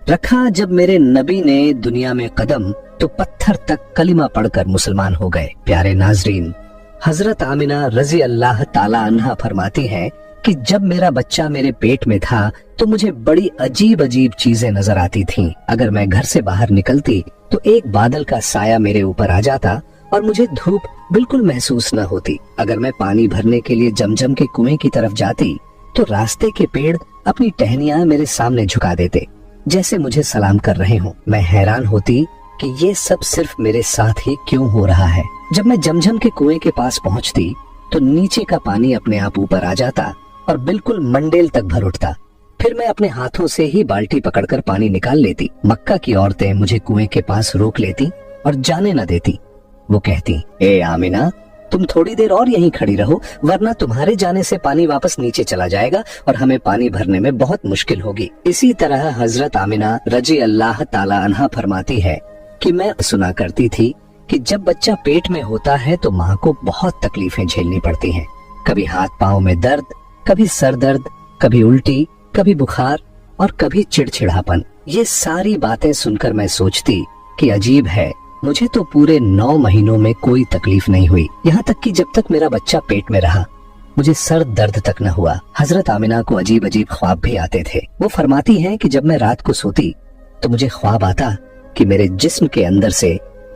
रखा जब मेरे नबी ने दुनिया में कदम तो पत्थर तक कलिमा पढ़कर मुसलमान हो गए। प्यारे नाजरीन, हजरत आमिना रजी अल्लाह ताला अन्हा फरमाती हैं कि जब मेरा बच्चा मेरे पेट में था तो मुझे बड़ी अजीब अजीब चीजें नजर आती थीं। अगर मैं घर से बाहर निकलती तो एक बादल का साया मेरे ऊपर आ जाता और मुझे धूप बिल्कुल महसूस न होती। अगर मैं पानी भरने के लिए जमजम के कुएं की तरफ जाती तो रास्ते के पेड़ अपनी टहनियां मेरे सामने झुका देते, जैसे मुझे सलाम कर रहे हों। मैं हैरान होती कि ये सब सिर्फ मेरे साथ ही क्यों हो रहा है। जब मैं जमजम के कुएं के पास पहुंचती तो नीचे का पानी अपने आप ऊपर आ जाता और बिल्कुल मंडेल तक भर उठता। फिर मैं अपने हाथों से ही बाल्टी पकड़कर पानी निकाल लेती। मक्का की औरतें मुझे कुएं के पास रोक लेती और जाने न देती। वो कहती, ए आमिना, तुम थोड़ी देर और यहीं खड़ी रहो, वरना तुम्हारे जाने से पानी वापस नीचे चला जाएगा और हमें पानी भरने में बहुत मुश्किल होगी। इसी तरह हजरत आमिना रजी अल्लाह ताला अन्हा फरमाती है कि मैं सुना करती थी कि जब बच्चा पेट में होता है तो माँ को बहुत तकलीफें झेलनी पड़ती हैं। कभी हाथ पाँव में दर्द, कभी सर दर्द, कभी उल्टी, कभी बुखार और कभी चिड़चिड़ापन। ये सारी बातें सुनकर मैं सोचती कि अजीब है, मुझे तो पूरे 9 महीनों में कोई तकलीफ नहीं हुई। यहाँ तक कि जब तक मेरा बच्चा पेट में रहा मुझे सर दर्द तक न हुआ। हजरत आमिना को अजीब अजीब ख्वाब भी आते थे। वो फरमाती हैं कि जब मैं रात को सोती तो मुझे ख्वाब आता कि मेरे जिस्म के अंदर से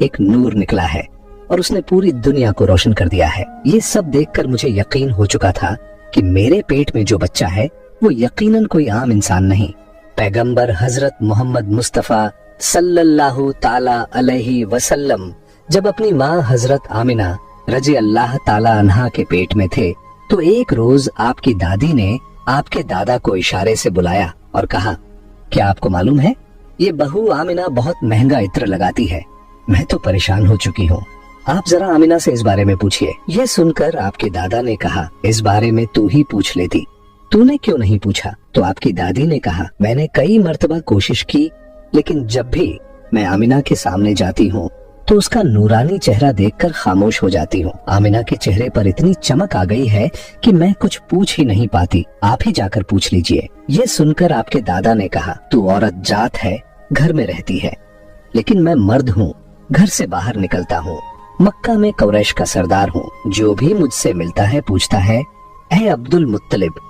एक नूर निकला है और उसने पूरी दुनिया को रोशन कर दिया है। ये सब देखकर मुझे यकीन हो चुका था कि मेरे पेट में जो बच्चा है वो यकीनन कोई आम इंसान नहीं, पैगंबर हजरत मोहम्मद मुस्तफा सल्लल्लाहु ताला अलैहि वसल्लम जब अपनी माँ हजरत आमिना रजी अल्लाह ताला अन्हा के पेट में थे तो एक रोज आपकी दादी ने आपके दादा को इशारे से बुलाया और कहा, क्या आपको मालूम है ये बहू आमिना बहुत महंगा इत्र लगाती है। मैं तो परेशान हो चुकी हूँ, आप जरा आमिना से इस बारे में पूछिए। ये सुनकर आपके दादा ने कहा, इस बारे में तू ही पूछ लेती, तूने क्यों नहीं पूछा? तो आपकी दादी ने कहा, मैंने कई मर्तबा कोशिश की, लेकिन जब भी मैं आमिना के सामने जाती हूँ तो उसका नूरानी चेहरा देखकर खामोश हो जाती हूँ। आमिना के चेहरे पर इतनी चमक आ गई है कि मैं कुछ पूछ ही नहीं पाती, आप ही जाकर पूछ लीजिए। ये सुनकर आपके दादा ने कहा, तू औरत जात है, घर में रहती है, लेकिन मैं मर्द हूँ, घर से बाहर निकलता हूँ, मक्का में कुरैश का सरदार हूँ। जो भी मुझसे मिलता है पूछता है, ऐ अब्दुल मुत्तलिब,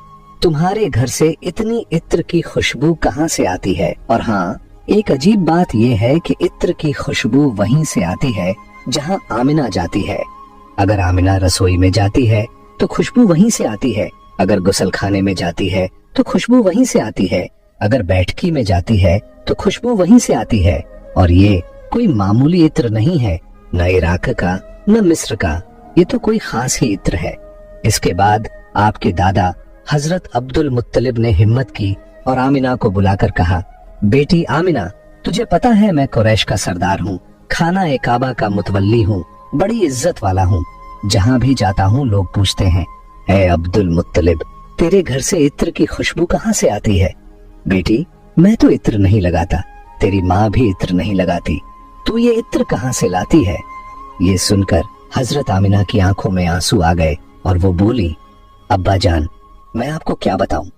तुम्हारे घर से इतनी इत्र की खुशबू कहाँ से आती है? और हाँ, एक अजीब बात यह है कि इत्र की खुशबू वहीं से आती है जहाँ आमिना जाती है। अगर आमिना रसोई में जाती है तो खुशबू वहीं से आती है, अगर गुसल खाने में जाती है तो खुशबू वहीं से आती है, अगर बैठकी में जाती है तो खुशबू वहीं से आती है। और ये कोई मामूली इत्र नहीं है, न इराक का न मिस्र का, ये तो कोई खास ही इत्र है। इसके बाद आपके दादा हजरत अब्दुल मुत्तलिब ने हिम्मत की और आमिना को बुलाकर कहा, बेटी आमिना, तुझे पता है मैं कुरैश का सरदार हूँ, खाना ए काबा का मुतवल्ली हूँ, बड़ी इज्जत वाला हूँ। जहाँ भी जाता हूँ लोग पूछते हैं, ऐ अब्दुल मुत्तलिब, तेरे घर से इत्र की खुशबू कहाँ से आती है? बेटी, मैं तो इत्र नहीं लगाता, तेरी माँ भी इत्र नहीं लगाती, तू ये इत्र कहाँ से लाती है? ये सुनकर हजरत आमिना की आंखों में आंसू आ गए और वो बोली, अब्बा जान, मैं आपको क्या बताऊं,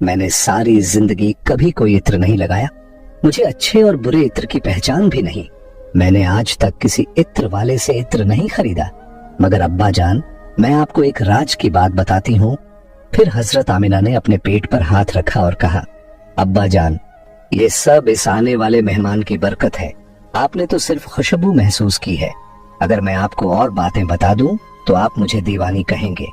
मैंने सारी जिंदगी कभी कोई इत्र नहीं लगाया, मुझे अच्छे और बुरे इत्र की पहचान भी नहीं, मैंने आज तक किसी इत्र वाले से इत्र नहीं खरीदा। मगर अब्बा जान, मैं आपको एक राज की बात बताती हूँ। फिर हजरत आमिना ने अपने पेट पर हाथ रखा और कहा, अब्बा जान, ये सब इस आने वाले मेहमान की बरकत है, आपने तो सिर्फ खुशबू महसूस की है, अगर मैं आपको और बातें बता दूं तो आप मुझे दीवानी कहेंगे।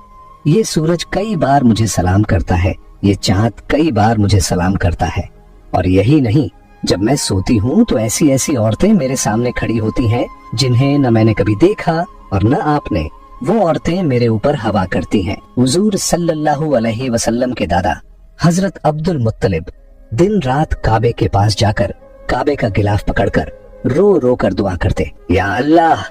ये सूरज कई बार मुझे सलाम करता है, ये चांद कई बार मुझे सलाम करता है, और यही नहीं, जब मैं सोती हूँ तो ऐसी ऐसी औरतें मेरे सामने खड़ी होती हैं जिन्हें न मैंने कभी देखा और न आपने। वो औरतें मेरे ऊपर हवा करती हैं। हुजूर सल्लल्लाहु अलैहि वसल्लम के दादा हजरत अब्दुल मुत्तलिब दिन रात काबे के पास जाकर काबे का गिलाफ पकड़कर रो रो कर दुआ करते, या अल्लाह,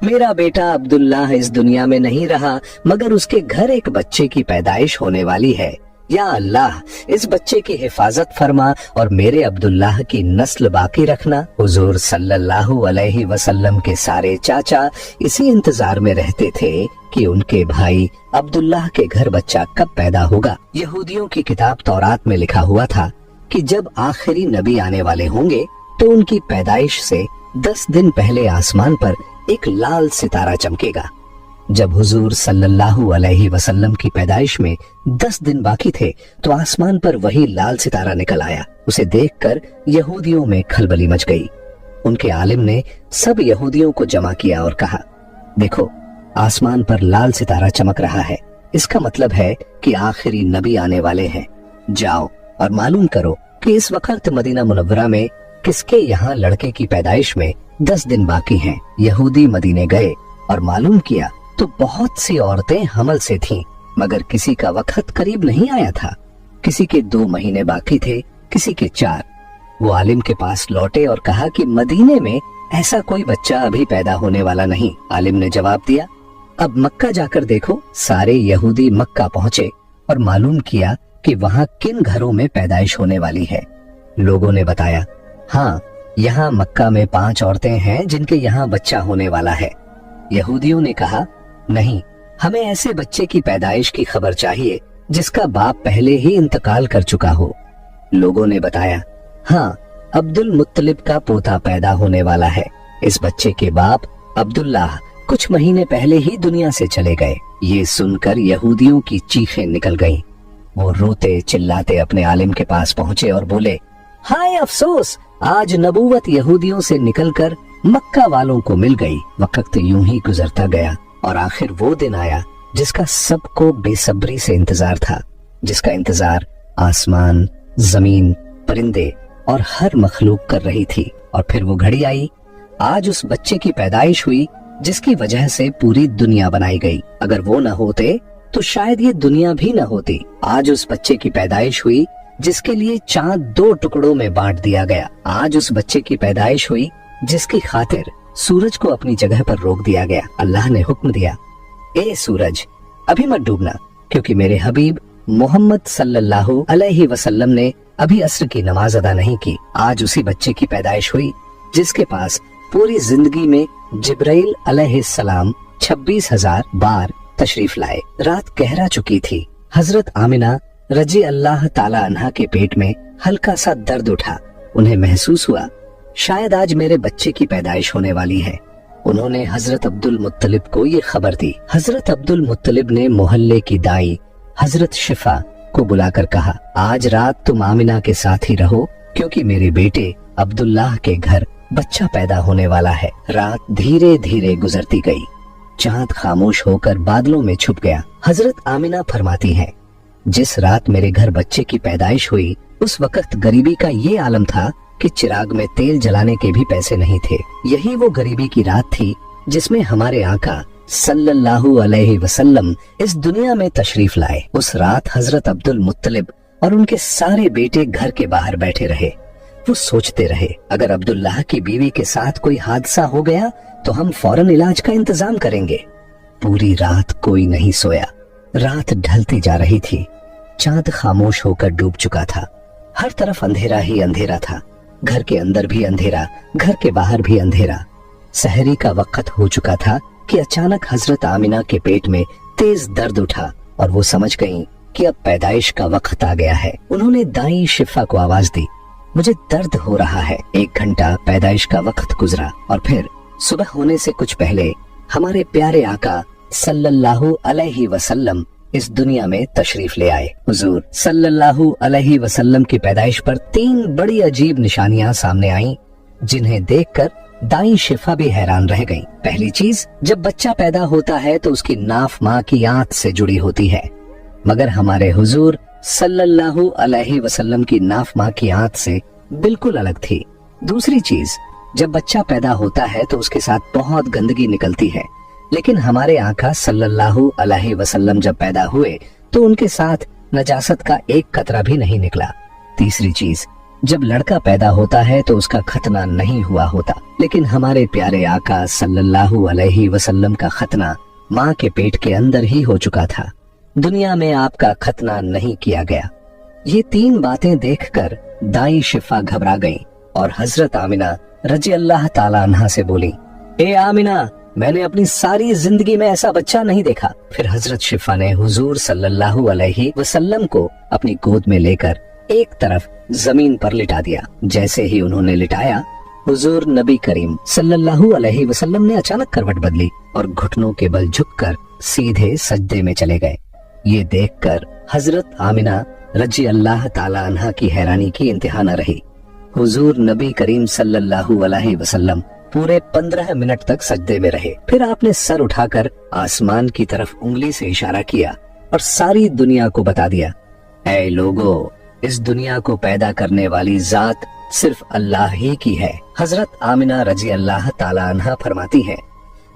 मेरा बेटा अब्दुल्लाह इस दुनिया में नहीं रहा, मगर उसके घर एक बच्चे की पैदाइश होने वाली है। या अल्लाह, इस बच्चे की हिफाजत फरमा और मेरे अब्दुल्लाह की नस्ल बाकी रखना। हुजूर सल्लल्लाहु अलैहि वसल्लम के सारे चाचा इसी इंतजार में रहते थे कि उनके भाई अब्दुल्लाह के घर बच्चा कब पैदा होगा। यहूदियों की किताब तौरात में लिखा हुआ था कि जब आखिरी नबी आने वाले होंगे तो उनकी पैदाइश से 10 दिन पहले आसमान पर एक लाल सितारा चमकेगा। जब हुजूर सल्लल्लाहु अलैहि वसल्लम की पैदाइश में 10 दिन बाकी थे तो आसमान पर वही लाल सितारा निकल आया। उसे देखकर यहूदियों में खलबली मच गई। उनके आलिम ने सब यहूदियों को जमा किया और कहा, देखो आसमान पर लाल सितारा चमक रहा है, इसका मतलब है कि आखिरी नबी आने वाले हैं। जाओ और मालूम करो कि इस वक्त मदीना मुनव्वरा में किसके यहाँ लड़के की पैदाइश में 10 दिन बाकी हैं। यहूदी मदीने गए और मालूम किया तो बहुत सी औरतें हमल से थीं, मगर किसी का वक्त करीब नहीं आया था। किसी के 2 महीने बाकी थे, किसी के 4। वो आलिम के पास लौटे और कहा कि मदीने में ऐसा कोई बच्चा अभी पैदा होने वाला नहीं। आलिम ने जवाब दिया, अब मक्का जाकर देखो। सारे यहूदी मक्का पहुंचे और मालूम किया कि वहाँ किन घरों में पैदाइश होने वाली है। लोगों ने बताया, हाँ यहाँ मक्का में 5 औरतें हैं जिनके यहाँ बच्चा होने वाला है। यहूदियों ने कहा, नहीं, हमें ऐसे बच्चे की पैदाइश की खबर चाहिए जिसका बाप पहले ही इंतकाल कर चुका हो। लोगों ने बताया, हाँ अब्दुल मुत्तलिब का पोता पैदा होने वाला है। इस बच्चे के बाप अब्दुल्लाह कुछ महीने पहले ही दुनिया से चले गए। ये सुनकर यहूदियों की चीखें निकल गईं। वो रोते चिल्लाते अपने आलिम के पास पहुंचे और बोले, हाय अफसोस, आज नबूवत यहूदियों से निकलकर मक्का वालों को मिल गई। वक्त यूं ही गुजरता गया और आखिर वो दिन आया जिसका सबको बेसब्री से इंतजार था, जिसका इंतजार आसमान, जमीन, परिंदे और हर मखलूक कर रही थी। और फिर वो घड़ी आई, आज उस बच्चे की पैदाइश हुई जिसकी वजह से पूरी दुनिया बनाई गई। अगर वो न होते तो शायद ये दुनिया भी न होती। आज उस बच्चे की पैदाइश हुई जिसके लिए चांद 2 टुकड़ों में बांट दिया गया। आज उस बच्चे की पैदाइश हुई जिसकी खातिर सूरज को अपनी जगह पर रोक दिया गया। अल्लाह ने हुक्म दिया, ए सूरज अभी मत डूबना, क्योंकि मेरे हबीब मोहम्मद सल्लल्लाहु अलैहि वसल्लम ने अभी असर की नमाज अदा नहीं की। आज उसी बच्चे की पैदाइश हुई जिसके पास पूरी जिंदगी में जिब्राइल अलैहिस्सलाम 26,000 बार तशरीफ लाए। रात गहरा चुकी थी। हजरत आमिना रजी अल्लाह ताला अन्हा के पेट में हल्का सा दर्द उठा। उन्हें महसूस हुआ शायद आज मेरे बच्चे की पैदाइश होने वाली है। उन्होंने हजरत अब्दुल मुत्तलिब को ये खबर दी। हजरत अब्दुल मुत्तलिब ने मोहल्ले की दाई हजरत शिफा को बुलाकर कहा, आज रात तुम आमिना के साथ ही रहो, क्योंकि मेरे बेटे अब्दुल्लाह के घर बच्चा पैदा होने वाला है। रात धीरे धीरे गुजरती गई। चांद खामोश होकर बादलों में छुप गया। हजरत आमिना फरमाती हैं, जिस रात मेरे घर बच्चे की पैदाइश हुई उस वक्त गरीबी का ये आलम था कि चिराग में तेल जलाने के भी पैसे नहीं थे। यही वो गरीबी की रात थी जिसमें हमारे आका सल्लल्लाहु अलैहि वसल्लम इस दुनिया में तशरीफ लाए। उस रात हजरत अब्दुल मुत्तलिब और उनके सारे बेटे घर के बाहर बैठे रहे। वो सोचते रहे, अगर अब्दुल्लाह की बीवी के साथ कोई हादसा हो गया तो हम फौरन इलाज का इंतजाम करेंगे। पूरी रात कोई नहीं सोया। रात ढलती जा रही थी। चांद खामोश होकर डूब चुका था। हर तरफ अंधेरा ही अंधेरा था। घर के अंदर भी अंधेरा, घर के बाहर भी अंधेरा। सहरी का वक्त हो चुका था कि अचानक हजरत आमिना के पेट में तेज दर्द उठा और वो समझ गईं कि अब पैदाइश का वक्त आ गया है। उन्होंने दाई शिफा को आवाज दी, मुझे दर्द हो रहा है। 1 घंटा पैदाइश का वक्त गुजरा और फिर सुबह होने से कुछ पहले हमारे प्यारे आका सल्लल्लाहु अलैहि वसल्लम इस दुनिया में तशरीफ ले आए। हुजूर सल्लल्लाहु अलैहि वसल्लम की पैदाइश पर 3 बड़ी अजीब निशानियां सामने आईं, जिन्हें देखकर दाई शिफा भी हैरान रह गईं। पहली चीज, जब बच्चा पैदा होता है तो उसकी नाफ माँ की आंत से जुड़ी होती है, मगर हमारे हुजूर सल्लल्लाहु अलैहि वसल्लम की नाफ माँ की आंत से बिल्कुल अलग थी। दूसरी चीज, जब बच्चा पैदा होता है तो उसके साथ बहुत गंदगी निकलती है, लेकिन हमारे आका सल्लल्लाहु अलैहि वसल्लम जब पैदा हुए तो उनके साथ नजासत का एक कतरा भी नहीं निकला। तीसरी चीज, जब लड़का पैदा होता है तो उसका खतना नहीं हुआ होता, लेकिन हमारे प्यारे आका सल्लल्लाहु अलैहि वसल्लम का खतना माँ के पेट के अंदर ही हो चुका था। दुनिया में आपका खतना नहीं किया गया। ये 3 बातें देखकर दाई शिफा घबरा गईं और हजरत आमिना रजी अल्लाह ताला अन्हा से बोली, ए आमिना, मैंने अपनी सारी जिंदगी में ऐसा बच्चा नहीं देखा। फिर हजरत शिफा ने हुजूर सल्लल्लाहु अलैहि वसल्लम को अपनी गोद में लेकर एक तरफ जमीन पर लिटा दिया। जैसे ही उन्होंने लिटाया, हुजूर नबी करीम सल्लल्लाहु अलैहि वसल्लम ने अचानक करवट बदली और घुटनों के बल झुककर सीधे सजदे में चले गए। ये देखकर हजरत आमिना रजी अल्लाह ताला अन्हा की हैरानी की इंतहा न रही। हुजूर नबी करीम सल्लल्लाहु अलैहि वसल्लम पूरे 15 मिनट तक सजदे में रहे। फिर आपने सर उठाकर आसमान की तरफ उंगली से इशारा किया और सारी दुनिया को बता दिया, ऐ लोगो, इस दुनिया को पैदा करने वाली जात सिर्फ अल्लाह ही की है। हजरत आमिना रजी अल्लाह ताला अन्हा फरमाती है,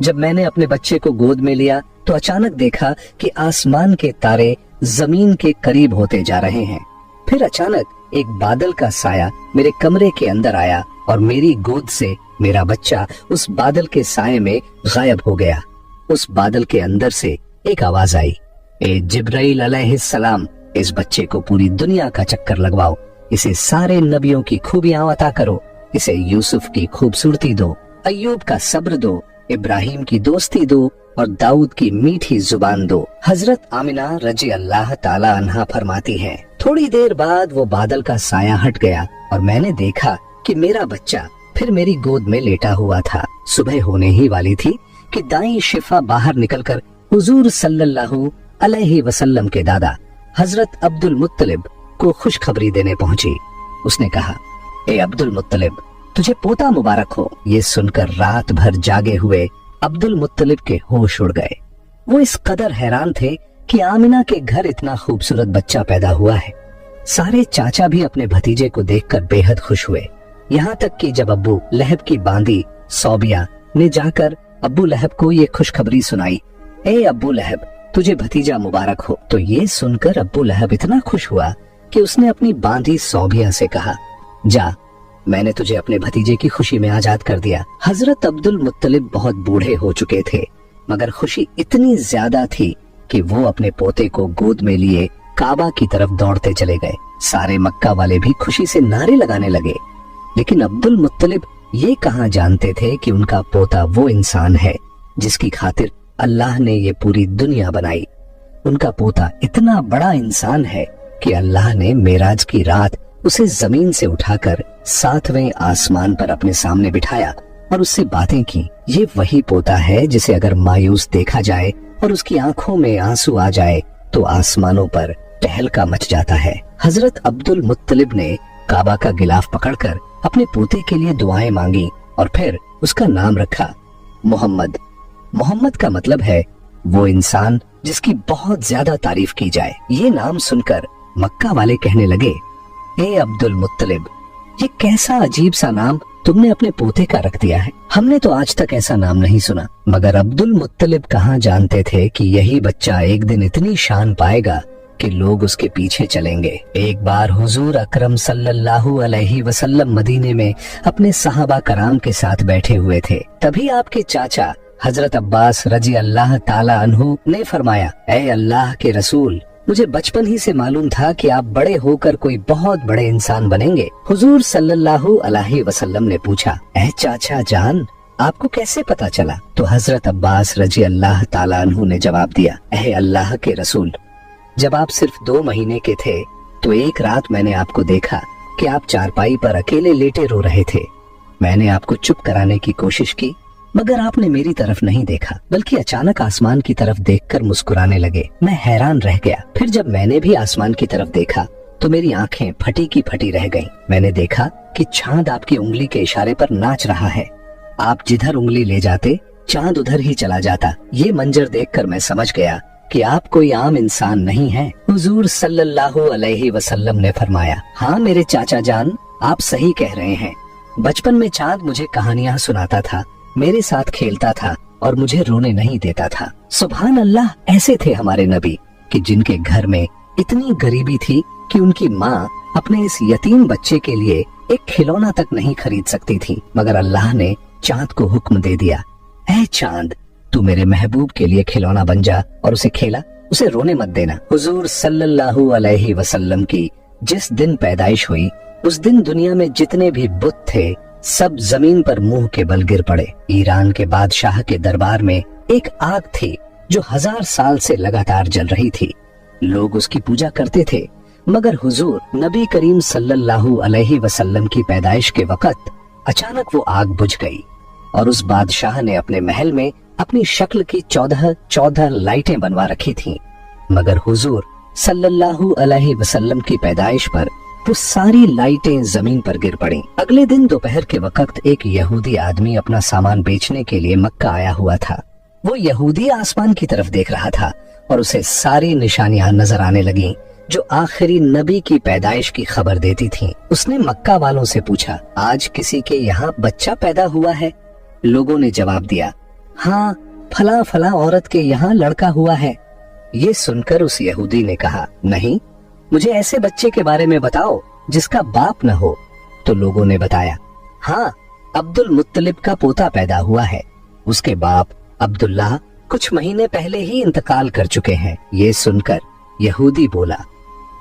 जब मैंने अपने बच्चे को गोद में लिया तो अचानक देखा कि आसमान के तारे जमीन के करीब होते जा रहे हैं। फिर अचानक एक बादल का साया मेरे कमरे के अंदर आया और मेरी गोद से मेरा बच्चा उस बादल के साये में गायब हो गया। उस बादल के अंदर से एक आवाज आई, ए जिब्राइल अलैहिस्सलाम, इस बच्चे को पूरी दुनिया का चक्कर लगवाओ, इसे सारे नबियों की खूबियां अता करो, इसे यूसुफ की खूबसूरती दो, अय्यूब का सब्र दो, इब्राहिम की दोस्ती दो और दाऊद की मीठी जुबान दो। हजरत आमिना रजी अल्लाह ताला अन्हा फरमाती है, थोड़ी देर बाद वो बादल का साया हट गया और मैंने देखा कि मेरा बच्चा फिर मेरी गोद में लेटा हुआ था। सुबह होने ही वाली थी कि दाई शिफा बाहर निकलकर हुजूर सल्लल्लाहु अलैहि वसल्लम के दादा हजरत अब्दुल मुत्तलिब को खुशखबरी देने पहुंची। उसने कहा, ए अब्दुल मुत्तलिब, तुझे पोता मुबारक हो। ये सुनकर रात भर जागे हुए अब्दुल मुत्तलिब के होश उड़ गए। वो इस कदर हैरान थे कि आमिना के घर इतना खूबसूरत बच्चा पैदा हुआ है। सारे चाचा भी अपने भतीजे को देखकर बेहद खुश हुए। यहाँ तक कि जब अब्बू लहब की बांदी सौबिया ने जाकर अब्बू लहब को ये खुशखबरी सुनाई, ए अब्बू लहब, तुझे भतीजा मुबारक हो, तो ये सुनकर अब्बू लहब इतना खुश हुआ कि उसने अपनी बांदी सौबिया से कहा, जा, मैंने तुझे अपने भतीजे की खुशी में आजाद कर दिया। हजरत अब्दुल मुत्तलिब बहुत बूढ़े हो चुके थे, मगर खुशी इतनी ज्यादा थी कि वो अपने पोते को गोद में लिए काबा की तरफ दौड़ते चले गए। सारे मक्का वाले भी खुशी से नारे लगाने लगे, लेकिन अब्दुल मुत्तलिब ये कहाँ जानते थे कि उनका पोता वो इंसान है जिसकी खातिर अल्लाह ने ये पूरी दुनिया बनाई। उनका पोता इतना बड़ा इंसान है कि अल्लाह ने मेराज की रात उसे जमीन से उठाकर 7वें आसमान पर अपने सामने बिठाया और उससे बातें की। ये वही पोता है जिसे अगर मायूस देखा जाए और उसकी आंखों में आंसू आ जाए तो आसमानों पर टहलका मच जाता है। हजरत अब्दुल मुत्तलिब ने काबा का गिलाफ पकड़कर अपने पोते के लिए दुआएं मांगी और फिर उसका नाम रखा मोहम्मद। मोहम्मद का मतलब है वो इंसान जिसकी बहुत ज्यादा तारीफ की जाए। ये नाम सुनकर मक्का वाले कहने लगे, ए अब्दुल मुत्तलिब, ये कैसा अजीब सा नाम तुमने अपने पोते का रख दिया है। हमने तो आज तक ऐसा नाम नहीं सुना। मगर अब्दुल मुत्तलिब कहाँ जानते थे कि यही बच्चा एक दिन इतनी शान पाएगा कि लोग उसके पीछे चलेंगे। एक बार हुजूर अकरम सल्लल्लाहु अलैहि वसल्लम मदीने में अपने सहाबा कराम के साथ बैठे हुए थे। तभी आपके चाचा हजरत अब्बास रजी अल्लाह ताला अन्हु ने फरमाया, ऐ अल्लाह के रसूल, मुझे बचपन ही से मालूम था कि आप बड़े होकर कोई बहुत बड़े इंसान बनेंगे। हुजूर सल्लल्लाहु अलैहि वसल्लम ने पूछा, ऐ चाचा जान, आपको कैसे पता चला? तो हजरत अब्बास रजी अल्लाह ताला अन्हु ने जवाब दिया, ऐ अल्लाह के रसूल, जब आप सिर्फ 2 महीने के थे तो एक रात मैंने आपको देखा कि आप चारपाई पर अकेले लेटे रो रहे थे। मैंने आपको चुप कराने की कोशिश की, मगर आपने मेरी तरफ नहीं देखा, बल्कि अचानक आसमान की तरफ देखकर मुस्कुराने लगे। मैं हैरान रह गया। फिर जब मैंने भी आसमान की तरफ देखा तो मेरी आंखें फटी की फटी रह गईं। मैंने देखा कि चांद आपकी उंगली के इशारे पर नाच रहा है। आप जिधर उंगली ले जाते चांद उधर ही चला जाता। ये मंजर देखकर मैं समझ गया कि आप कोई आम इंसान नहीं हैं। हुजूर सल्लल्लाहु अलैहि वसल्लम ने फरमाया, हाँ मेरे चाचा जान, आप सही कह रहे हैं। बचपन में चांद मुझे कहानियां सुनाता था, मेरे साथ खेलता था और मुझे रोने नहीं देता था। सुभान अल्लाह, ऐसे थे हमारे नबी कि जिनके घर में इतनी गरीबी थी कि उनकी माँ अपने इस यतीम बच्चे के लिए एक खिलौना तक नहीं खरीद सकती थी, मगर अल्लाह ने चांद को हुक्म दे दिया, ऐ चांद, तू मेरे महबूब के लिए खिलौना बन जा और उसे खेला, उसे रोने मत देना। हुजूर सल्लल्लाहु अलैहि वसल्लम की जिस दिन पैदाइश हुई, उस दिन दुनिया में जितने भी बुत थे सब जमीन पर मुंह के बल गिर पड़े। ईरान के बादशाह के दरबार में एक आग थी जो 1000 साल से लगातार जल रही थी। लोग उसकी पूजा करते थे, मगर हुजूर नबी करीम सल्लल्लाहु अलैहि वसल्लम की पैदाइश के वक़्त अचानक वो आग बुझ गई और उस बादशाह ने अपने महल में अपनी शक्ल की 14 लाइटें बनवा रखी थीं। मगर हुजूर सल्लल्लाहु अलैहि वसल्लम की पैदाइश पर वो सारी लाइटें जमीन पर गिर पड़ीं। अगले दिन दोपहर के वक्त एक यहूदी आदमी अपना सामान बेचने के लिए मक्का आया हुआ था। वो यहूदी आसमान की तरफ देख रहा था और उसे सारी निशानियां नजर आने लगीं जो आखिरी नबी की पैदाइश की खबर देती थीं। उसने मक्का वालों से पूछा, आज किसी के यहाँ बच्चा पैदा हुआ है? लोगों ने जवाब दिया, हाँ, फला फला औरत के यहाँ लड़का हुआ है। ये सुनकर उस यहूदी ने कहा, नहीं, मुझे ऐसे बच्चे के बारे में बताओ जिसका बाप न हो। तो लोगों ने बताया, हाँ, अब्दुल मुत्तलिब का पोता पैदा हुआ है। उसके बाप अब्दुल्लाह कुछ महीने पहले ही इंतकाल कर चुके हैं। ये सुनकर यहूदी बोला,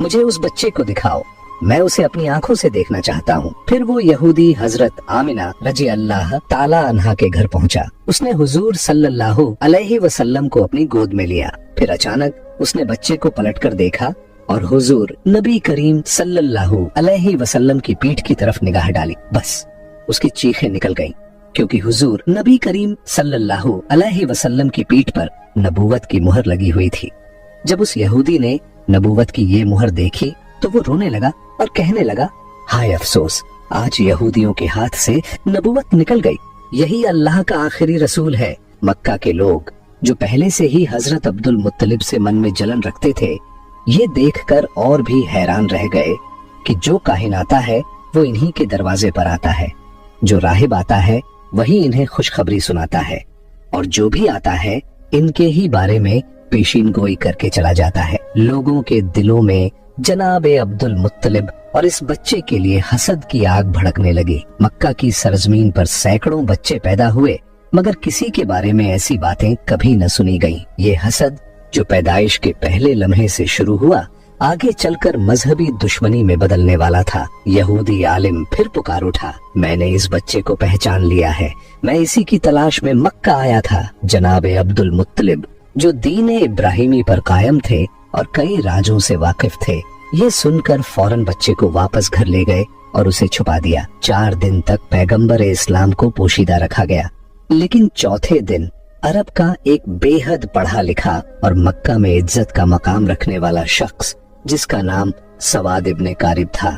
मुझे उस बच्चे को दिखाओ, मैं उसे अपनी आंखों से देखना चाहता हूँ। फिर वो यहूदी हजरत आमिना रजी अल्लाह ताला अन्हा के घर पहुँचा। उसने हुजूर सल्लल्लाहु अलैहि वसल्लम को अपनी गोद में लिया। फिर अचानक उसने बच्चे को पलटकर देखा और हुजूर नबी करीम सल्लल्लाहु अलैहि वसल्लम की पीठ की तरफ निगाह डाली। बस उसकी चीखें निकल गईं, क्योंकि हुजूर नबी करीम सल्लल्लाहु अलैहि वसल्लम की पीठ पर नबूवत की मुहर लगी हुई थी। जब उस यहूदी ने नबूवत की ये मुहर देखी तो वो रोने लगा और कहने लगा, हाय अफसोस, आज यहूदियों के हाथ से नबूवत निकल गई। यही अल्लाह का आखिरी रसूल है। मक्का के लोग जो पहले से ही हजरत अब्दुल मुत्तलिब से मन में जलन रखते थे, ये देखकर और भी हैरान रह गए कि जो काहिन आता है वो इन्हीं के दरवाजे पर आता है, जो राहिब आता है वही इन्हें खुशखबरी सुनाता है, और जो भी आता है इनके ही बारे में पेशीन गोई करके चला जाता है। लोगों के दिलों में जनाबे अब्दुल मुत्तलिब और इस बच्चे के लिए हसद की आग भड़कने लगी। मक्का की सरजमीन पर सैकड़ों बच्चे पैदा हुए, मगर किसी के बारे में ऐसी बातें कभी न सुनी गईं। ये हसद जो पैदाइश के पहले लम्हे से शुरू हुआ, आगे चलकर मजहबी दुश्मनी में बदलने वाला था। यहूदी आलिम फिर पुकार उठा, मैंने इस बच्चे को पहचान लिया है, मैं इसी की तलाश में मक्का आया था। जनाबे अब्दुल मुत्तलिब जो दीन इब्राहिमी पर कायम थे और कई राजों से वाकिफ थे, ये सुनकर फौरन बच्चे को वापस घर ले गए और उसे छुपा दिया। 4 दिन तक पैगंबर इस्लाम को पोशीदा रखा गया, लेकिन चौथे दिन अरब का एक बेहद पढ़ा लिखा और मक्का में इज्जत का मकाम रखने वाला शख्स, जिसका नाम सवाद इब्ने कारिब था।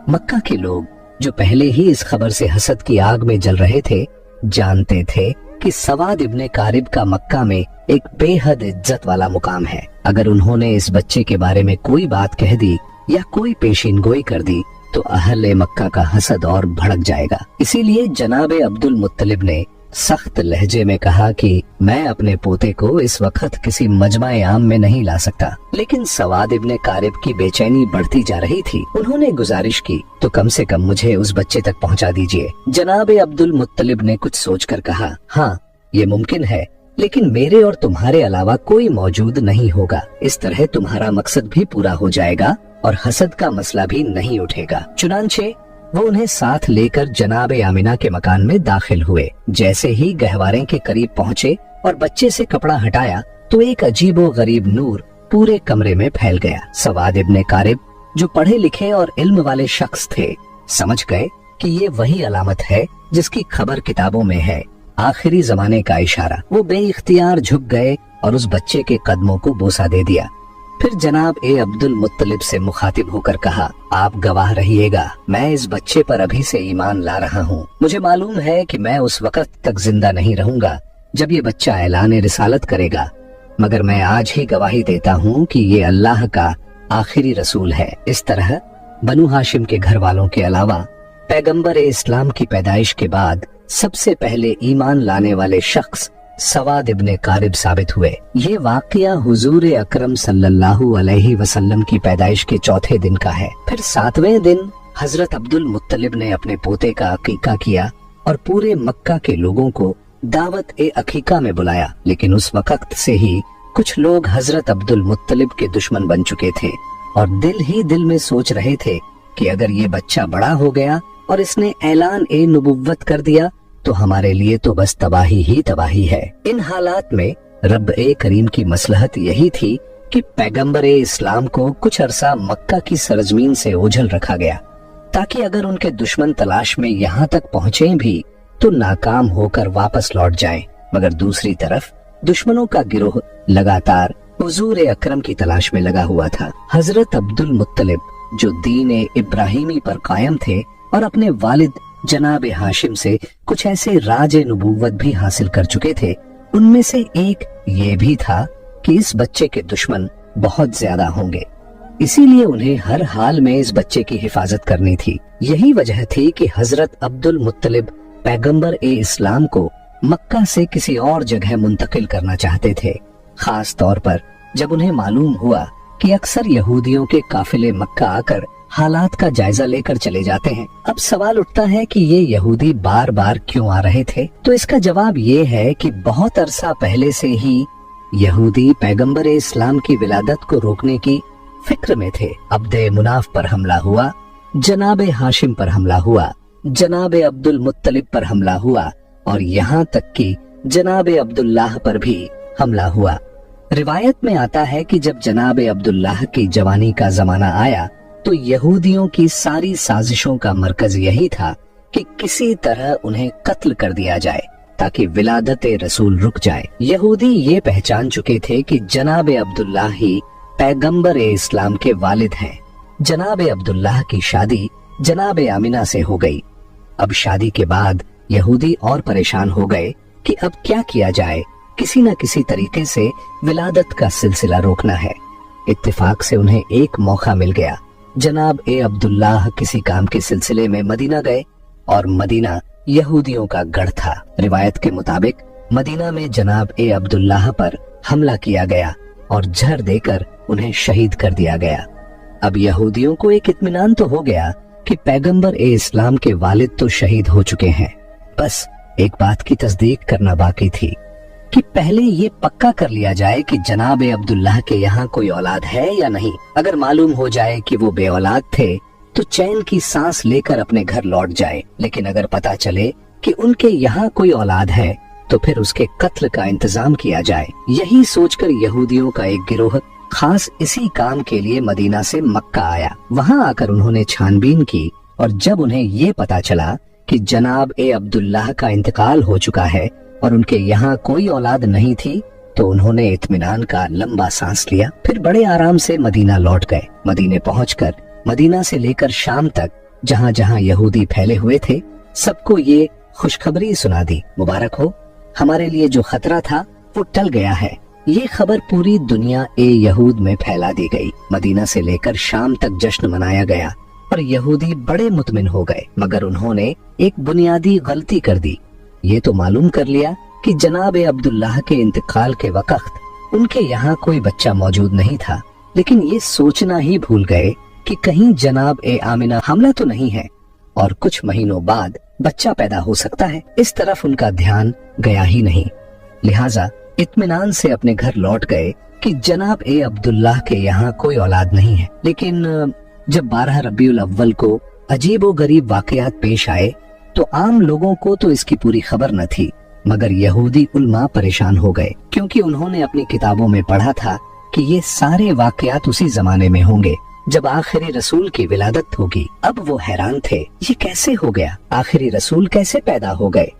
मक्का के लोग जो पहले ही इस खबर से हसद की आग में जल रहे थे, जानते थे कि सवाद इब्ने कारिब का मक्का में एक बेहद इज्जत वाला मुकाम है। अगर उन्होंने इस बच्चे के बारे में कोई बात कह दी या कोई पेशीन गोई कर दी तो अहले मक्का का हसद और भड़क जाएगा। इसीलिए जनाबे अब्दुल मुत्तलिब ने सख्त लहजे में कहा कि मैं अपने पोते को इस वक्त किसी मजमा-ए आम में नहीं ला सकता। लेकिन सवाद इब्ने कारिब की बेचैनी बढ़ती जा रही थी। उन्होंने गुजारिश की, तो कम से कम मुझे उस बच्चे तक पहुंचा दीजिए। जनाबे अब्दुल मुत्तलिब ने कुछ सोचकर कहा, हाँ, ये मुमकिन है, लेकिन मेरे और तुम्हारे अलावा कोई मौजूद नहीं होगा। इस तरह तुम्हारा मकसद भी पूरा हो जाएगा और हसद का मसला भी नहीं उठेगा। चुनांचे वो उन्हें साथ लेकर जनाबे आमिना के मकान में दाखिल हुए। जैसे ही गहवारे के करीब पहुँचे और बच्चे से कपड़ा हटाया तो एक अजीबो गरीब नूर पूरे कमरे में फैल गया। सवाद इब्ने कारिब जो पढ़े लिखे और इल्म वाले शख्स थे, समझ गए कि ये वही अलामत है जिसकी खबर किताबों में है, आखिरी जमाने का इशारा। वो बेइख्तियार झुक गए और उस बच्चे के कदमों को बोसा दे दिया। फिर जनाब ए अब्दुल मुत्तलिब से मुखातिब होकर कहा, आप गवाह रहिएगा, मैं इस बच्चे पर अभी से ईमान ला रहा हूँ। मुझे मालूम है कि मैं उस वक्त तक जिंदा नहीं रहूंगा जब ये बच्चा ऐलान रिसालत करेगा, मगर मैं आज ही गवाही देता हूँ कि ये अल्लाह का आखिरी रसूल है। इस तरह बनु हाशिम के घर वालों के अलावा पैगंबर इस्लाम की पैदाइश के बाद सबसे पहले ईमान लाने वाले शख्स सवाद इब्ने कारिब साबित हुए। ये वाकया हुजूर अकरम सल्लल्लाहु अलैहि वसल्लम की पैदाइश के चौथे दिन का है। फिर 7वें दिन हजरत अब्दुल मुत्तलिब ने अपने पोते का अकीका किया और पूरे मक्का के लोगों को दावत ए अकीका में बुलाया। लेकिन उस वक्त से ही कुछ लोग हजरत अब्दुल मुत्तलिब के दुश्मन बन चुके थे और दिल ही दिल में सोच रहे थे कि अगर ये बच्चा बड़ा हो गया और इसने ऐलान ए नबुव्वत कर दिया तो हमारे लिए तो बस तबाही ही तबाही है। इन हालात में रब ए करीम की मसलहत यही थी कि पैगंबर इस्लाम को कुछ अरसा मक्का की सरजमीन से ओझल रखा गया, ताकि अगर उनके दुश्मन तलाश में यहाँ तक पहुंचे भी तो नाकाम होकर वापस लौट जाएं। मगर दूसरी तरफ दुश्मनों का गिरोह लगातार हुजूर अकरम की तलाश में लगा हुआ था। हजरत अब्दुल मुत्तलिब जो दीन इब्राहिमी पर कायम थे और अपने वालिद जनाब हाशिम से कुछ ऐसे राज नबूवत भी हासिल कर चुके थे, उनमें से एक ये भी था कि इस बच्चे के दुश्मन बहुत ज्यादा होंगे, इसीलिए उन्हें हर हाल में इस बच्चे की हिफाजत करनी थी। यही वजह थी कि हजरत अब्दुल मुत्तलिब पैगंबर इस्लाम को मक्का से किसी और जगह मुंतकिल करना चाहते थे, खास तौर पर जब उन्हें मालूम हुआ कि अक्सर यहूदियों के काफिले मक्का आकर हालात का जायजा लेकर चले जाते हैं। अब सवाल उठता है कि ये यहूदी बार बार क्यों आ रहे थे? तो इसका जवाब ये है कि बहुत अरसा पहले से ही यहूदी पैगंबर इस्लाम की विलादत को रोकने की फिक्र में थे। अब्दे मुनाफ पर हमला हुआ, जनाब हाशिम पर हमला हुआ, जनाब अब्दुल मुत्तलिब पर हमला हुआ और यहाँ तक कि जनाब अब्दुल्लाह पर भी हमला हुआ। रिवायत में आता है कि जब जनाब अब्दुल्लाह की जवानी का जमाना आया तो यहूदियों की सारी साजिशों का मरकज यही था कि किसी तरह उन्हें कत्ल कर दिया जाए ताकि विलादत रसूल रुक जाए। यहूदी ये पहचान चुके थे कि जनाब अब्दुल्लाह ही पैगंबर इस्लाम के वालिद हैं। जनाब अब्दुल्लाह की शादी जनाब आमिना से हो गई। अब शादी के बाद यहूदी और परेशान हो गए कि अब क्या किया जाए, किसी न किसी तरीके से विलादत का सिलसिला रोकना है। इत्तेफाक से उन्हें एक मौका मिल गया। जनाब अब्दुल्लाह किसी काम के सिलसिले में मदीना गए और मदीना यहूदियों का गढ़ था। रिवायत के मुताबिक मदीना में जनाब अब्दुल्लाह पर हमला किया गया और जहर देकर उन्हें शहीद कर दिया गया। अब यहूदियों को एक इत्मीनान तो हो गया कि पैगंबर इस्लाम के वालिद तो शहीद हो चुके हैं, बस एक बात की तस्दीक करना बाकी थी कि पहले ये पक्का कर लिया जाए कि जनाब अब्दुल्लाह के यहाँ कोई औलाद है या नहीं। अगर मालूम हो जाए कि वो बे औलाद थे तो चैन की सांस लेकर अपने घर लौट जाए, लेकिन अगर पता चले कि उनके यहाँ कोई औलाद है तो फिर उसके कत्ल का इंतजाम किया जाए। यही सोचकर यहूदियों का एक गिरोह खास इसी काम के लिए मदीना से मक्का आया। वहाँ आकर उन्होंने छानबीन की और जब उन्हें ये पता चला कि जनाब अब्दुल्लाह का इंतकाल हो चुका है और उनके यहाँ कोई औलाद नहीं थी तो उन्होंने इत्मीनान का लंबा सांस लिया। फिर बड़े आराम से मदीना लौट गए। मदीने पहुंचकर मदीना से लेकर शाम तक जहाँ जहाँ यहूदी फैले हुए थे सबको ये खुशखबरी सुना दी, मुबारक हो, हमारे लिए जो खतरा था वो टल गया है। ये खबर पूरी दुनिया यहूद में फैला दी गई। मदीना से लेकर शाम तक जश्न मनाया गया और यहूदी बड़े मुतमिन हो गए, मगर उन्होंने एक बुनियादी गलती कर दी। ये तो मालूम कर लिया कि जनाब अब्दुल्लाह के इंतकाल के वक्त उनके यहाँ कोई बच्चा मौजूद नहीं था, लेकिन ये सोचना ही भूल गए कि कहीं जनाब आमिना हमला तो नहीं है और कुछ महीनों बाद बच्चा पैदा हो सकता है। इस तरफ उनका ध्यान गया ही नहीं, लिहाजा इत्मीनान से अपने घर लौट गए कि जनाब अब्दुल्लाह के यहाँ कोई औलाद नहीं है। लेकिन जब 12 रबीउल अव्वल को अजीबो गरीब वाकयात पेश आए तो आम लोगों को तो इसकी पूरी खबर न थी, मगर यहूदी उल्मा परेशान हो गए क्योंकि उन्होंने अपनी किताबों में पढ़ा था कि ये सारे वाकयात उसी जमाने में होंगे जब आखिरी रसूल की विलादत होगी। अब वो हैरान थे, ये कैसे हो गया, आखिरी रसूल कैसे पैदा हो गए,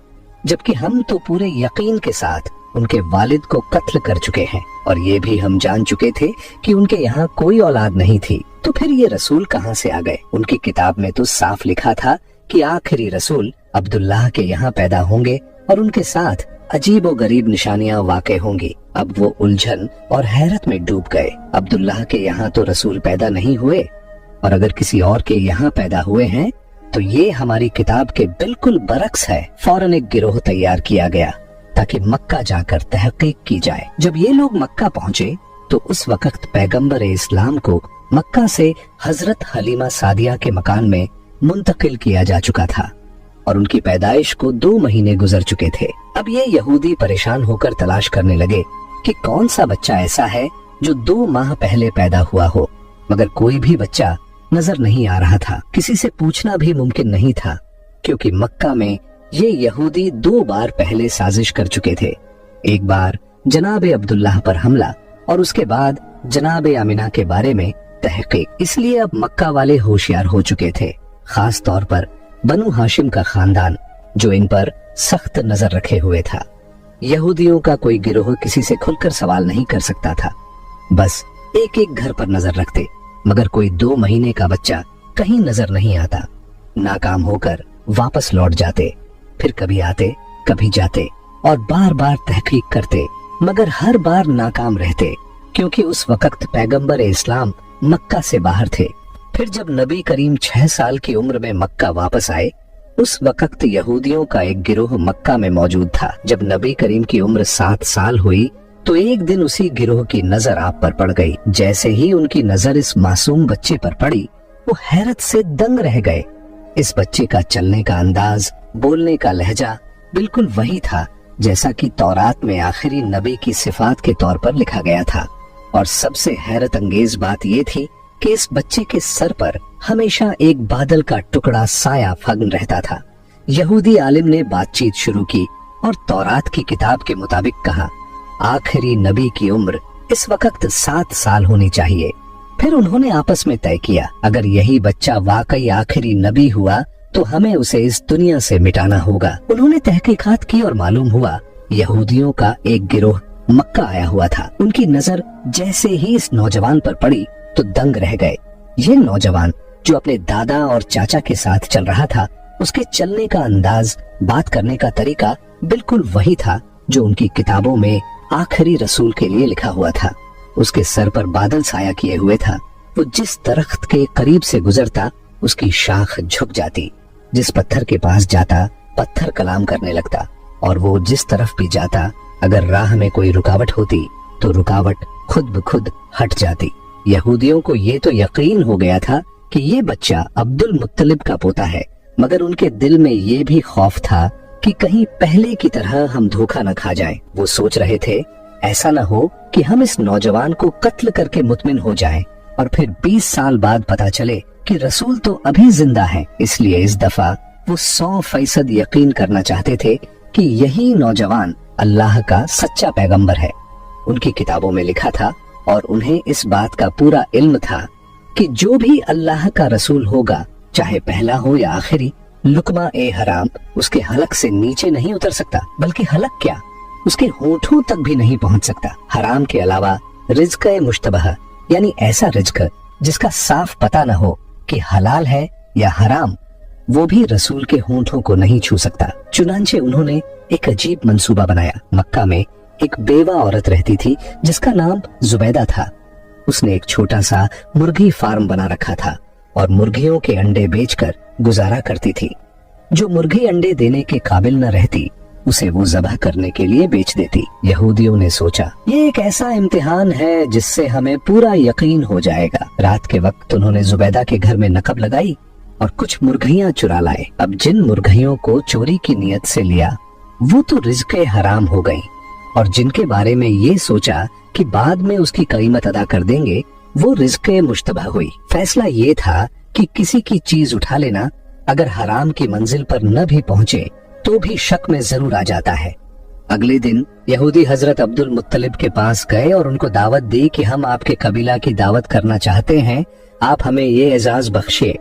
जबकि हम तो पूरे यकीन के साथ उनके वालिद को कत्ल कर चुके हैं और ये भी हम जान चुके थे कि उनके यहाँ कोई औलाद नहीं थी, तो फिर ये रसूल कहाँ से आ गए? उनकी किताब में तो साफ लिखा था कि आखिरी रसूल अब्दुल्लाह के यहाँ पैदा होंगे और उनके साथ अजीबो गरीब निशानियां वाक़े होंगी। अब वो उलझन और हैरत में डूब गए। अब्दुल्लाह के यहाँ तो रसूल पैदा नहीं हुए और अगर किसी और के यहाँ पैदा हुए हैं तो ये हमारी किताब के बिल्कुल बरक्स है। फौरन एक गिरोह तैयार किया गया ताकि मक्का जाकर तहकीक की जाए। जब ये लोग मक्का पहुँचे तो उस वक्त पैगंबर इस्लाम को मक्का से हजरत हलीमा सादिया के मकान में मुंतकिल किया जा चुका था और उनकी पैदाइश को 2 महीने गुजर चुके थे। अब ये यहूदी परेशान होकर तलाश करने लगे कि कौन सा बच्चा ऐसा है जो 2 माह पहले पैदा हुआ हो, मगर कोई भी बच्चा नजर नहीं आ रहा था। किसी से पूछना भी मुमकिन नहीं था क्योंकि मक्का में ये यहूदी 2 बार पहले साजिश कर चुके थे। एक बार जनाब अब्दुल्लाह पर हमला और उसके बाद जनाब आमिना के बारे में तहकीक। इसलिए अब मक्का वाले होशियार हो चुके थे, खास तौर पर बनु हाशिम का खानदान जो इन पर सख्त नजर रखे हुए था। यहूदियों का कोई गिरोह किसी से खुलकर सवाल नहीं कर सकता था, बस एक एक घर पर नजर रखते, मगर कोई 2 महीने का बच्चा कहीं नजर नहीं आता। नाकाम होकर वापस लौट जाते, फिर कभी आते कभी जाते और बार बार तहकीक करते, मगर हर बार नाकाम रहते, क्योंकि उस वक्त पैगंबर इस्लाम मक्का से बाहर थे। फिर जब नबी करीम 6 साल की उम्र में मक्का वापस आए, उस वक्त यहूदियों का एक गिरोह मक्का में मौजूद था। जब नबी करीम की उम्र 7 साल हुई तो एक दिन उसी गिरोह की नजर आप पर पड़ गई। जैसे ही उनकी नजर इस मासूम बच्चे पर पड़ी, वो हैरत से दंग रह गए। इस बच्चे का चलने का अंदाज, बोलने का लहजा बिल्कुल वही था जैसा कि तौरात में आखिरी नबी की सिफात के तौर पर लिखा गया था। और सबसे हैरत अंगेज बात ये थी कि इस बच्चे के सर पर हमेशा एक बादल का टुकड़ा साया फग्न रहता था। यहूदी आलिम ने बातचीत शुरू की और तौरात की किताब के मुताबिक कहा, आखिरी नबी की उम्र इस वक्त 7 साल होनी चाहिए। फिर उन्होंने आपस में तय किया, अगर यही बच्चा वाकई आखिरी नबी हुआ तो हमें उसे इस दुनिया से मिटाना होगा। उन्होंने तहकीकात की और मालूम हुआ यहूदियों का एक गिरोह मक्का आया हुआ था। उनकी नजर जैसे ही इस नौजवान पर पड़ी तो दंग रह गए। ये नौजवान जो अपने दादा और चाचा के साथ चल रहा था, उसके चलने का अंदाज, बात करने का तरीका बिल्कुल वही था जो उनकी किताबों में आखिरी रसूल के लिए लिखा हुआ था। उसके सर पर बादल साया किए हुए था। वो जिस दरख्त के करीब से गुजरता उसकी शाख झुक जाती, जिस पत्थर के पास जाता पत्थर कलाम करने लगता, और वो जिस तरफ भी जाता अगर राह में कोई रुकावट होती तो रुकावट खुद ब खुद हट जाती। यहूदियों को ये तो यकीन हो गया था कि ये बच्चा अब्दुल मुत्तलिब का पोता है, मगर उनके दिल में ये भी खौफ था कि कहीं पहले की तरह हम धोखा न खा जाएं। वो सोच रहे थे ऐसा न हो कि हम इस नौजवान को कत्ल करके मुतमिन हो जाएं और फिर 20 साल बाद पता चले कि रसूल तो अभी जिंदा है। इसलिए इस दफा वो 100% यकीन करना चाहते थे कि यही नौजवान अल्लाह का सच्चा पैगंबर है। उनकी किताबों में लिखा था और उन्हें इस बात का पूरा इल्म था कि जो भी अल्लाह का रसूल होगा, चाहे पहला हो या आखिरी, लुकमा ए हराम उसके हलक से नीचे नहीं उतर सकता, बल्कि हलक क्या उसके होठों तक भी नहीं पहुंच सकता। हराम के अलावा रिज्क ए मुश्तबह, यानी ऐसा रिज्क जिसका साफ पता न हो कि हलाल है या हराम, वो भी रसूल के होठों को नहीं छू सकता। चुनांचे उन्होंने एक अजीब मंसूबा बनाया। मक्का में एक बेवा औरत रहती थी जिसका नाम जुबैदा था। उसने एक छोटा सा मुर्गी फार्म बना रखा था और मुर्गियों के अंडे बेचकर गुजारा करती थी। जो मुर्गी अंडे देने के काबिल न रहती उसे वो ज़बह करने के लिए बेच देती। यहूदियों ने सोचा ये एक ऐसा इम्तिहान है जिससे हमें पूरा यकीन हो जाएगा। रात के वक्त उन्होंने जुबैदा के घर में नकब लगाई और कुछ मुर्गियां चुरा लाए। अब जिन मुर्गियों को चोरी की नियत से लिया वो तो रिज़्क़े हराम हो गई, और जिनके बारे में ये सोचा कि बाद में उसकी कीमत अदा कर देंगे वो रिज़्क़े मुश्तबह हुई। फैसला ये था कि किसी की चीज उठा लेना अगर हराम की मंजिल पर न भी पहुंचे तो भी शक में जरूर आ जाता है। अगले दिन यहूदी हजरत अब्दुल मुत्तलिब के पास गए और उनको दावत दी कि हम आपके कबीला की दावत करना चाहते हैं, आप हमें ये एजाज बख्शे।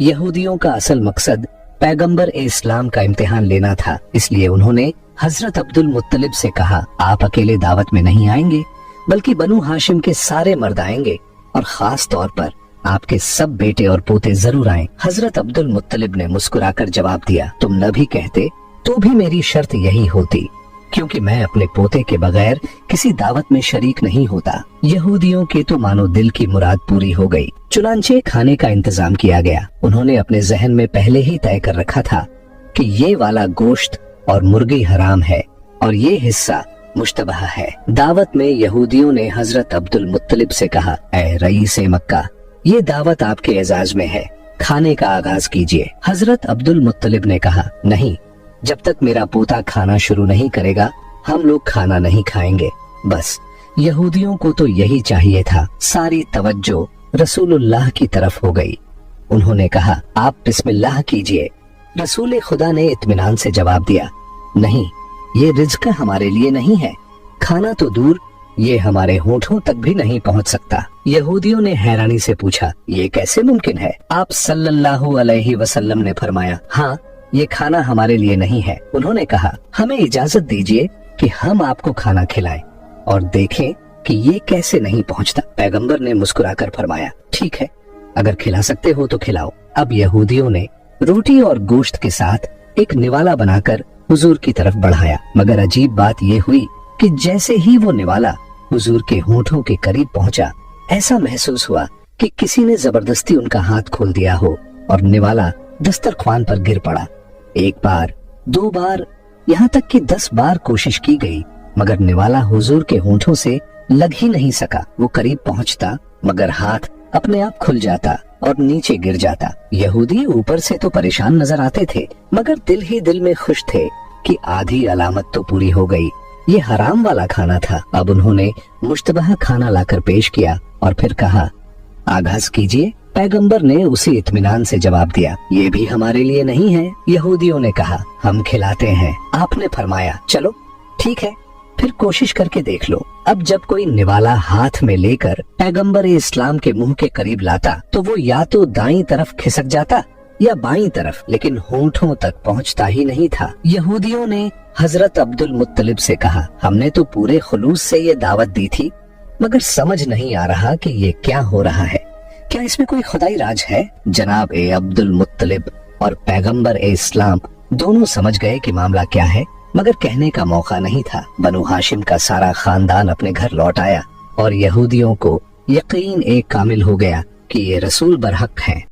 यहूदियों का असल मकसद पैगंबर इस्लाम का इम्तिहान लेना था, इसलिए उन्होंने हजरत अब्दुल मुत्तलिब से कहा, आप अकेले दावत में नहीं आएंगे बल्कि बनु हाशिम के सारे मर्द आएंगे और खास तौर पर आपके सब बेटे और पोते जरूर आए। हजरत अब्दुल मुत्तलिब ने मुस्कुराकर जवाब दिया, तुम न भी कहते तो भी मेरी शर्त यही होती, क्योंकि मैं अपने पोते के बगैर किसी दावत में शरीक नहीं होता। यहूदियों के तो मानो दिल की मुराद पूरी हो गई। चुनांचे खाने का इंतजाम किया गया। उन्होंने अपने जहन में पहले ही तय कर रखा था कि ये वाला गोश्त और मुर्गी हराम है और ये हिस्सा मुश्तबह है। दावत में यहूदियों ने हजरत अब्दुल मुत्तलिब से कहा, ऐ रईस मक्का, ये दावत आपके एजाज में है, खाने का आगाज कीजिए। हजरत अब्दुल मुत्तलिब ने कहा, नहीं, जब तक मेरा पोता खाना शुरू नहीं करेगा हम लोग खाना नहीं खाएंगे। बस यहूदियों को तो यही चाहिए था। सारी तवज्जो रसूलुल्लाह की तरफ हो गई। उन्होंने कहा, आप बिस्मिल्लाह कीजिए। रसूल खुदा ने इत्मीनान से जवाब दिया, नहीं, ये रिज्क हमारे लिए नहीं है। खाना तो दूर, ये हमारे होठों तक भी नहीं पहुंच सकता। यहूदियों ने हैरानी से पूछा, ये कैसे मुमकिन है? आप सल्लल्लाहु अलैहि वसल्लम ने फरमाया, हाँ, ये खाना हमारे लिए नहीं है। उन्होंने कहा, हमें इजाजत दीजिए कि हम आपको खाना खिलाएं और देखें कि ये कैसे नहीं पहुंचता। पैगंबर ने मुस्कुराकर फरमाया, ठीक है, अगर खिला सकते हो तो खिलाओ। अब यहूदियों ने रोटी और गोश्त के साथ एक निवाला बनाकर हुजूर की तरफ बढ़ाया, मगर अजीब बात ये हुई कि जैसे ही वो निवाला हुजूर के होठों के करीब पहुंचा, ऐसा महसूस हुआ कि किसी ने जबरदस्ती उनका हाथ खोल दिया हो और निवाला दस्तरख्वान पर गिर पड़ा। एक बार, 2 बार, यहाँ तक कि 10 बार कोशिश की गई, मगर निवाला हुजूर के होठों से लग ही नहीं सका। वो करीब पहुंचता मगर हाथ अपने आप खुल जाता और नीचे गिर जाता। यहूदी ऊपर से तो परेशान नजर आते थे, मगर दिल ही दिल में खुश थे कि आधी अलामत तो पूरी हो गई। ये हराम वाला खाना था। अब उन्होंने मुश्तबह खाना लाकर पेश किया और फिर कहा, आगाज कीजिए। पैगंबर ने उसी इत्मीनान से जवाब दिया, ये भी हमारे लिए नहीं है। यहूदियों ने कहा, हम खिलाते हैं। आपने फरमाया, चलो ठीक है, फिर कोशिश करके देख लो। अब जब कोई निवाला हाथ में लेकर पैगंबर इस्लाम के मुंह के करीब लाता तो वो या तो दाईं तरफ खिसक जाता या बाईं तरफ, लेकिन होंठों तक पहुंचता ही नहीं था। यहूदियों ने हजरत अब्दुल मुत्तलिब से कहा, हमने तो पूरे खुलूस से ये दावत दी थी, मगर समझ नहीं आ रहा कि ये क्या हो रहा है। क्या इसमें कोई खुदाई राज है? जनाब ए अब्दुल मुत्तलिब और पैगंबर ए इस्लाम दोनों समझ गए कि मामला क्या है, मगर कहने का मौका नहीं था। बनु हाशिम का सारा खानदान अपने घर लौट आया और यहूदियों को यकीन एक कामिल हो गया कि ये रसूल बरहक हैं।